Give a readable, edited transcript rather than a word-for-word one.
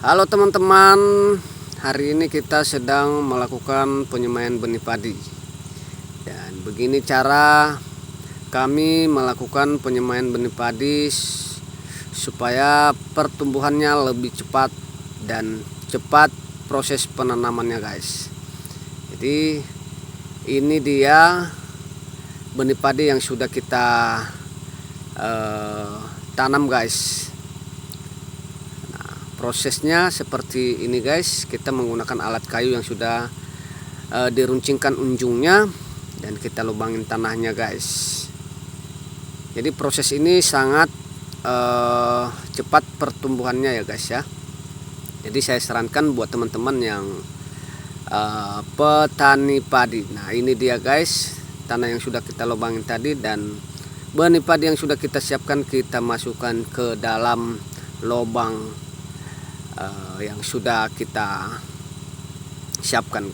Halo teman-teman, hari ini kita sedang melakukan penyemaian benih padi. Dan begini cara kami melakukan penyemaian benih padi supaya pertumbuhannya lebih cepat dan cepat proses penanamannya guys. Jadi ini dia benih padi yang sudah kita tanam guys. Prosesnya seperti ini guys, kita menggunakan alat kayu yang sudah diruncingkan ujungnya dan kita lubangin tanahnya guys. Jadi proses ini sangat cepat pertumbuhannya ya guys ya. Jadi saya sarankan buat teman-teman yang petani padi. Nah ini dia guys, tanah yang sudah kita lubangin tadi dan benih padi yang sudah kita siapkan, kita masukkan ke dalam lubang yang sudah kita siapkan guys.